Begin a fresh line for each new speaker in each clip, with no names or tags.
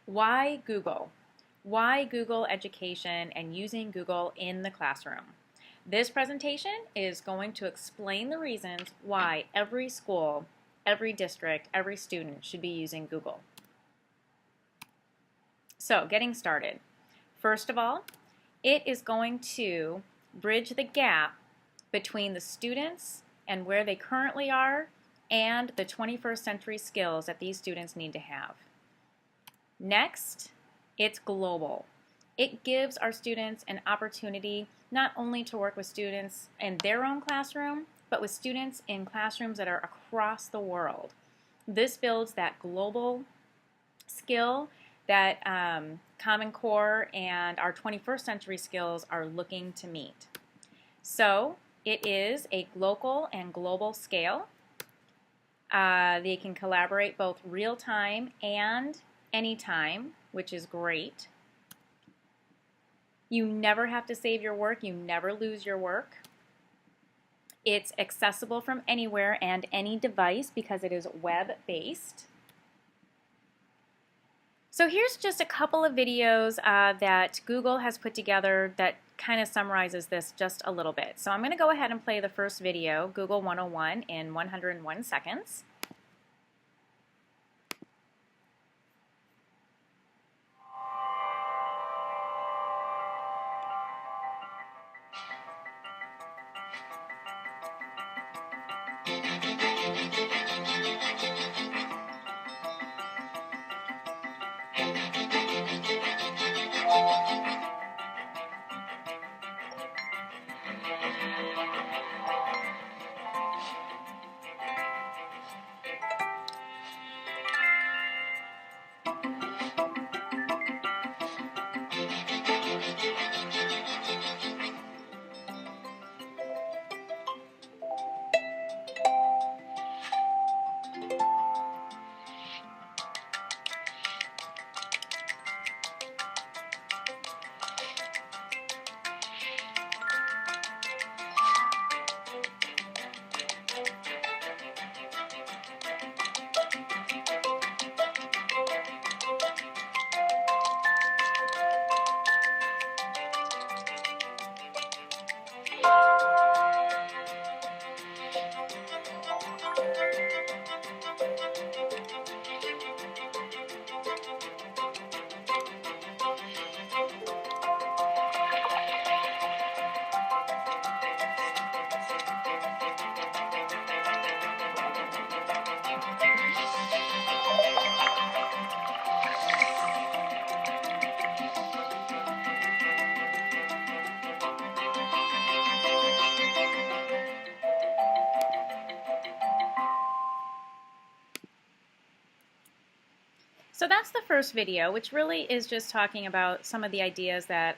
Why Google? Why Google Education and using Google in the classroom? This presentation is going to explain the reasons why every school, every district, every student should be using Google. So, getting started. First of all, it is going to bridge the gap between the students and where they currently are and the 21st century skills that these students need to have. Next, it's global. It gives our students an opportunity not only to work with students in their own classroom, but with students in classrooms that are across the world. This builds that global skill that Common Core and our 21st century skills are looking to meet. So it is a local and global scale. They can collaborate both real time and anytime, which is great. You never have to save your work. You never lose your work. It's accessible from anywhere and any device because it is web-based. So here's just a couple of videos that Google has put together that kind of summarizes this just a little bit. So I'm going to go ahead and play the first video, Google 101, in 101 seconds. So that's the first video, which really is just talking about some of the ideas that,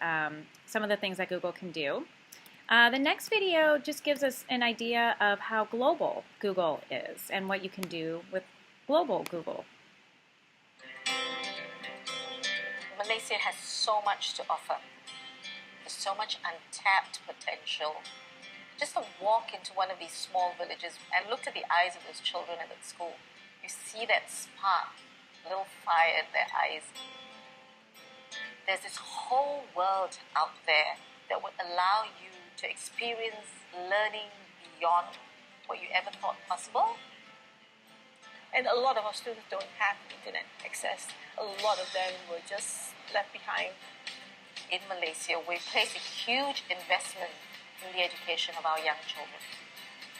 some of the things that Google can do. The next video just gives us an idea of how global Google is and what you can do with global Google.
Malaysia has so much to offer. There's so much untapped potential. Just to walk into one of these small villages and look to the eyes of those children at school, you see that spark, little fire in their eyes. There's this whole world out there that would allow you to experience learning beyond what you ever thought possible. And a lot of our students don't have internet access. A lot of them were just left behind. In Malaysia, we place a huge investment in the education of our young children.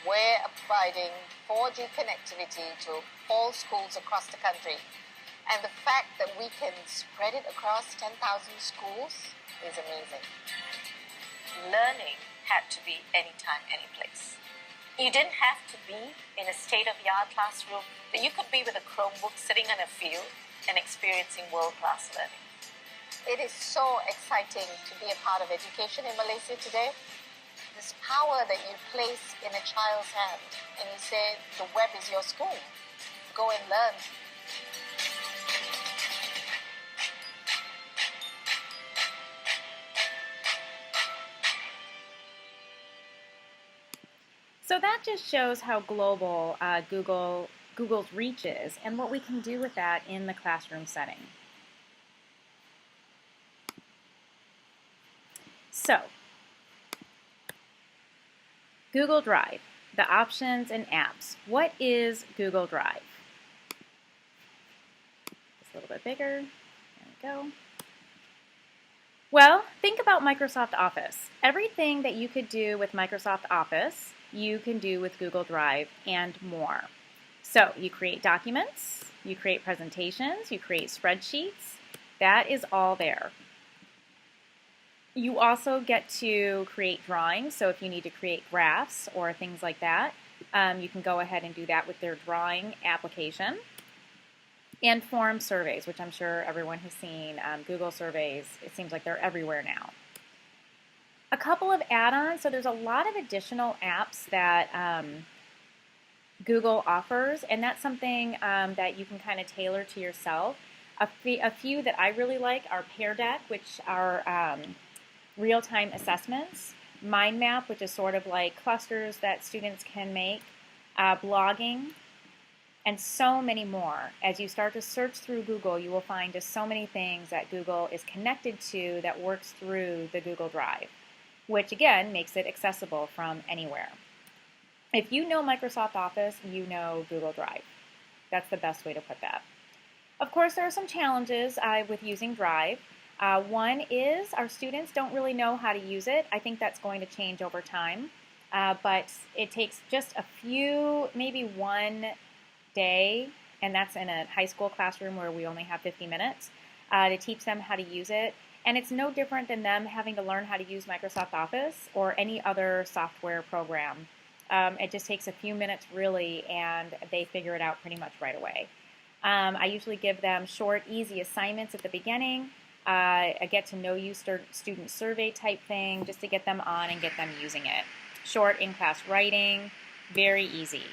We're providing 4G connectivity to all schools across the country. And the fact that we can spread it across 10,000 schools is amazing. Learning had to be anytime, any place. You didn't have to be in a state-of-the-art classroom, but you could be with a Chromebook sitting in a field and experiencing world-class learning. It is so exciting to be a part of education in Malaysia today. This power that you place in a child's hand and you say, the web is your school. Go and learn.
So that just shows how global Google's reach is and what we can do with that in the classroom setting. So, Google Drive, the options and apps. What is Google Drive? Just a little bit bigger. There we go. Well, think about Microsoft Office. Everything that you could do with Microsoft Office, you can do with Google Drive and more. So you create documents, you create presentations, you create spreadsheets. That is all there. You also get to create drawings, so if you need to create graphs or things like that, you can go ahead and do that with their drawing application. And form surveys, which I'm sure everyone has seen. Google surveys, it seems like they're everywhere now. A couple of add-ons, so there's a lot of additional apps that Google offers, and that's something that you can kind of tailor to yourself. A few that I really like are Pear Deck, which are real-time assessments, Mind Map, which is sort of like clusters that students can make, blogging, and so many more. As you start to search through Google, you will find just so many things that Google is connected to that works through the Google Drive, which again makes it accessible from anywhere. If you know Microsoft Office, you know Google Drive. That's the best way to put that. Of course, there are some challenges with using Drive. One is our students don't really know how to use it. I think that's going to change over time, but it takes just a few, maybe one day, and that's in a high school classroom where we only have 50 minutes, to teach them how to use it. And it's no different than them having to learn how to use Microsoft Office or any other software program. It just takes a few minutes really, and they figure it out pretty much right away. I usually give them short, easy assignments at the beginning, a get-to-know-you student survey type thing, just to get them on and get them using it. Short in-class writing, very easy.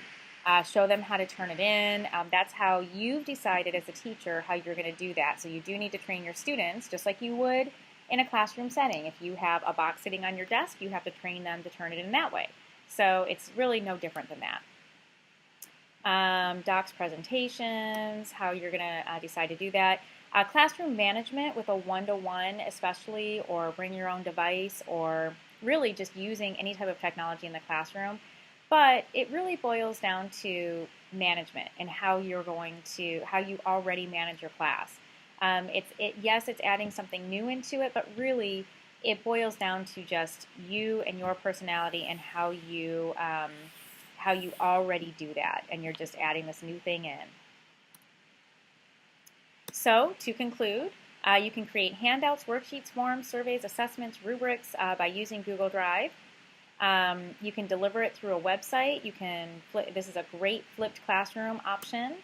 Show them how to turn it in. That's how you've decided as a teacher how you're going to do that. So you do need to train your students just like you would in a classroom setting. If you have a box sitting on your desk, you have to train them to turn it in that way. So it's really no different than that. Docs presentations, how you're going to decide to do that. Classroom management with a one-to-one especially, or bring your own device, or really just using any type of technology in the classroom. But it really boils down to management and how you already manage your class. Yes, it's adding something new into it, but really it boils down to just you and your personality and how you already do that, and you're just adding this new thing in. So to conclude, you can create handouts, worksheets, forms, surveys, assessments, rubrics by using Google Drive. You can deliver it through a website. This is a great flipped classroom option,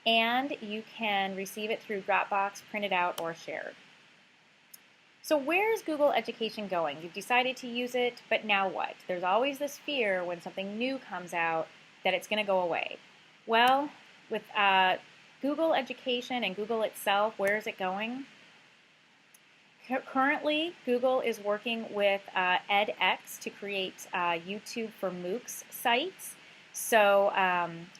and you can receive it through Dropbox, printed out, or shared. So where's Google Education going? You've decided to use it, but now what? There's always this fear when something new comes out that it's going to go away. Well, with Google Education and Google itself, where is it going? Currently, Google is working with edX to create YouTube for MOOCs sites. So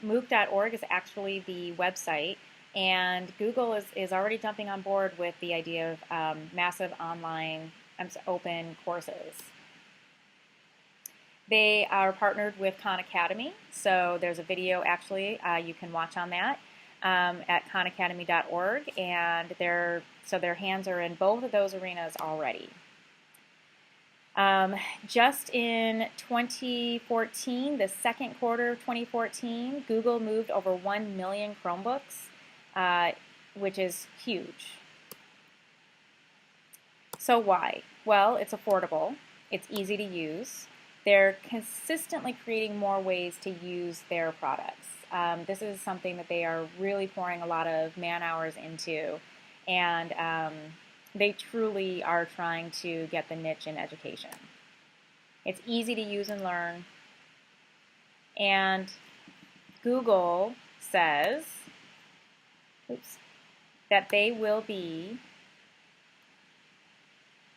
MOOC.org is actually the website, and Google is already jumping on board with the idea of massive online open courses. They are partnered with Khan Academy, so there's a video actually you can watch on that at khanacademy.org, and their hands are in both of those arenas already. Just in 2014, the second quarter of 2014, Google moved over 1 million Chromebooks, which is huge. So why? Well, it's affordable, it's easy to use, they're consistently creating more ways to use their products. This is something that they are really pouring a lot of man-hours into, and they truly are trying to get the niche in education. It's easy to use and learn, and Google says that they will be,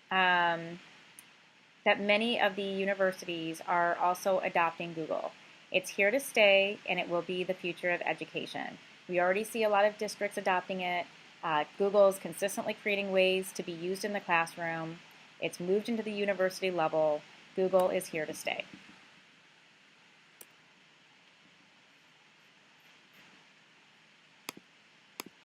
that many of the universities are also adopting Google. It's here to stay, and it will be the future of education. We already see a lot of districts adopting it. Google is consistently creating ways to be used in the classroom, It's moved into the university level. Google is here to stay.